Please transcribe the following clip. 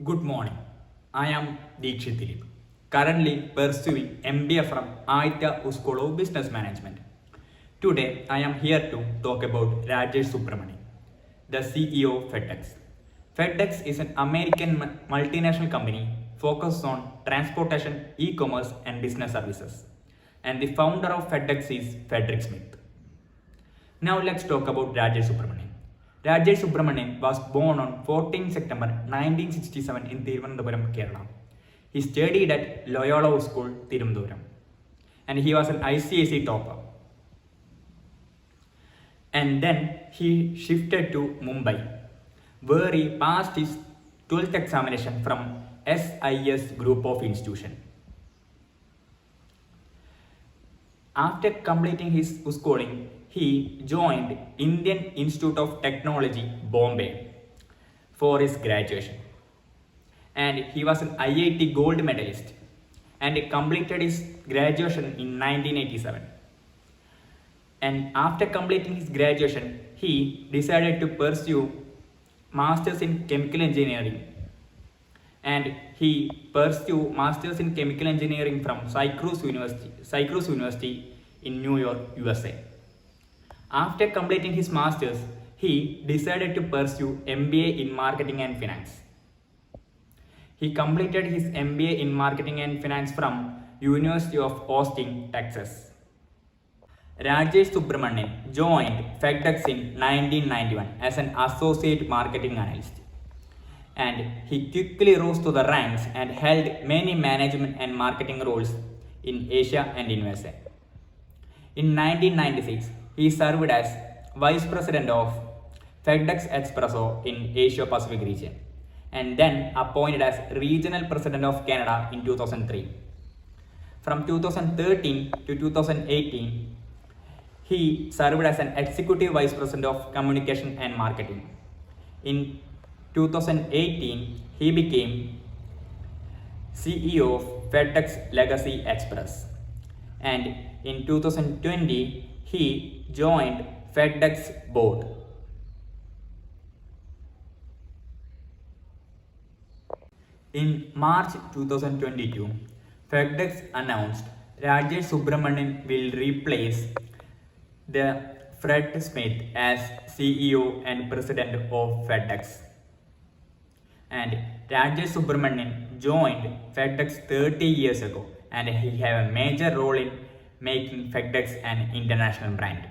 Good morning. I am Deekshit Dilip, currently pursuing MBA from Aditya School of Business Management. Today, I am here to talk about Rajesh Subramanian, the CEO of FedEx. FedEx is an American multinational company focused on transportation, e-commerce, and business services. And the founder of FedEx is Frederick Smith. Now let's talk about Rajesh Subramanian. Rajesh Subramanian was born on 14 September 1967 in Thiruvananthapuram, Kerala. He studied at Loyola School, Tirunelveli, and he was an ICSE topper. And then he shifted to Mumbai, where he passed his 12th examination from SIS group of institution. After completing his schooling, he joined Indian Institute of Technology, Bombay, for his graduation. And he was an IIT gold medalist and completed his graduation in 1987. And after completing his graduation, he decided to pursue Masters in Chemical Engineering. And he pursued Masters in Chemical Engineering from Syracuse University in New York, USA. After completing his Masters, he decided to pursue MBA in Marketing and Finance. He completed his MBA in Marketing and Finance from University of Austin, Texas. Rajesh Subramanian joined FedEx in 1991 as an associate marketing analyst, and he quickly rose to the ranks and held many management and marketing roles in Asia and in USA. In 1996, he served as Vice President of FedEx Expresso in Asia Pacific region, and then appointed as Regional President of Canada in 2003. From 2013 to 2018, he served as an Executive Vice President of Communication and Marketing. In 2018, he became CEO of FedEx Legacy Express. And in 2020, he joined FedEx board. In March 2022, FedEx announced Rajesh Subramanian will replace the Fred Smith as CEO and President of FedEx. And Rajesh Subramanian joined FedEx 30 years ago, and he had a major role in making FedEx an international brand.